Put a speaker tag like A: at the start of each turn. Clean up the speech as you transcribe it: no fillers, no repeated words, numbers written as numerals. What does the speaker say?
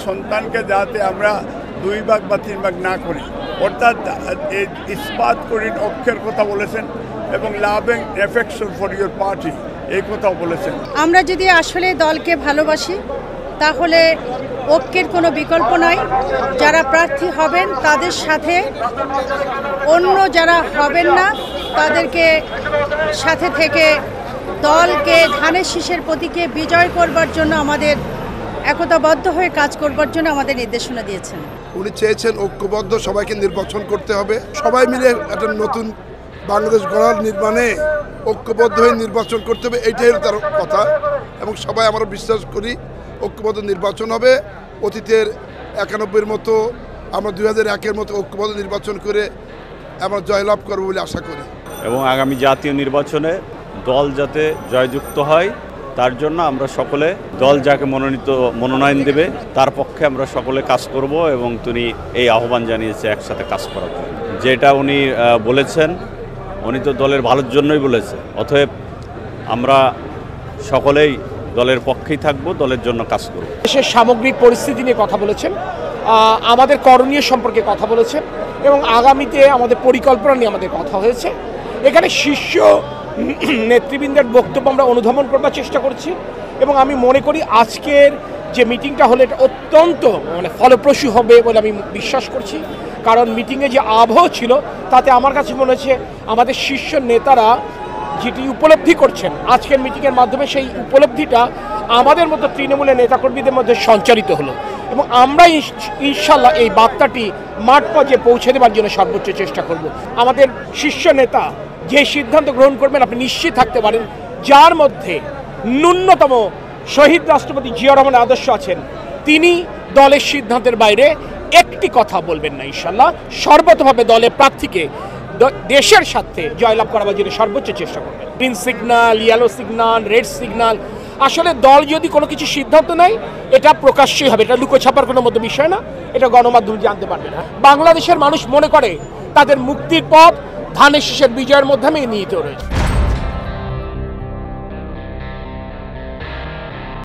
A: সন্তানকে যাতে আমরা 2 ভাগ বা 3 ভাগ না করি, অর্থাৎ ইস্পাত করিন ঐক্যের কথা বলেছেন এবং loving affection for your party এই কথাও বলেছেন।
B: আমরা যদি আসলে দলকে ভালোবাসি তাহলে ঐক্যের কোনো বিকল্প নাই। যারা প্রার্থী হবেন তাদের সাথে অন্য যারা হবেন না তাদেরকে সাথে থেকে দলকে ধানের শীষের প্রতীকে বিজয় করবার জন্য আমাদের একতাবদ্ধ হয়ে কাজ করবার জন্য আমাদের নির্দেশনা দিয়েছেন।
C: উনি চেয়েছেন ঐক্যবদ্ধ সবাইকে নির্বাচন করতে হবে, সবাই মিলে একটা নতুন বাংলাদেশ গড়ার নির্মাণে ঐক্যবদ্ধ হয়ে নির্বাচন করতে হবে, এইটাই তার কথা। এবং সবাই আমরা বিশ্বাস করি ঐক্যবদ্ধ নির্বাচন হবে। অতীতের 91-এর মতো আমরা 2001-এর মতো ঐক্যবদ্ধ নির্বাচন করে আমরা জয়লাভ করব বলে আশা করি।
D: এবং আগামী জাতীয় নির্বাচনে দল যাতে জয়যুক্ত হয় তার জন্য আমরা সকলে দল যাকে মনোনয়ন দেবে তার পক্ষে আমরা সকলে কাজ করব এবং তিনি এই আহ্বান জানিয়েছে একসাথে কাজ করার জন্য। যেটা উনি বলেছেন উনি তো দলের ভালোর জন্যই বলেছে, অতএব আমরা সকলেই দলের পক্ষেই থাকবো, দলের জন্য কাজ করব।
E: দেশের সামগ্রিক পরিস্থিতি নিয়ে কথা বলেছেন, আমাদের করণীয় সম্পর্কে কথা বলেছেন এবং আগামীতে আমাদের পরিকল্পনা নিয়ে আমাদের কথা হয়েছে। এখানে শীর্ষ নেতৃবৃন্দের বক্তব্য আমরা অনুধাবন করবার চেষ্টা করছি এবং আমি মনে করি আজকের যে মিটিংটা হলো এটা অত্যন্ত ফলপ্রসূ হবে বলে আমি বিশ্বাস করছি। কারণ মিটিংয়ে যে আবহ ছিল তাতে আমার কাছে মনে হচ্ছে আমাদের শীর্ষ নেতারা যেটি উপলব্ধি করছেন আজকের মিটিংয়ের মাধ্যমে, সেই উপলব্ধিটা আমাদের মতো তৃণমূলের নেতাকর্মীদের মধ্যে সঞ্চারিত হলো এবং আমরা ইনশাল্লাহ এই বার্তাটি মাঠ পর্যায়ে পৌঁছে দেওয়ার জন্য সর্বোচ্চ চেষ্টা করব। আমাদের শীর্ষ নেতা যে সিদ্ধান্ত গ্রহণ করবেন আপনি নিশ্চিত থাকতে পারেন, যার মধ্যে ন্যূনতম শহীদ রাষ্ট্রপতি জিয়াউর রহমানের আদর্শ আছেন, তিনি দলের সিদ্ধান্তের বাইরে একটি কথা বলবেন না। ইনশাল্লাহ সর্বতভাবে দলের প্রার্থীকে দেশের স্বার্থে জয়লাভ করার জন্য সর্বোচ্চ চেষ্টা করবেন। Green signal, yellow signal, red signal, আসলে দল যদি কোনো কিছু সিদ্ধান্ত নেয় এটা প্রকাশ্যই হবে, এটা লুকোছাপার কোনো মতো বিষয় না, এটা গণমাধ্যম জানতে পারবে না। বাংলাদেশের মানুষ মনে করে তাদের মুক্তির পথ ধানের শীষের বিজয়ের মাধ্যমে নিহিত রয়েছে।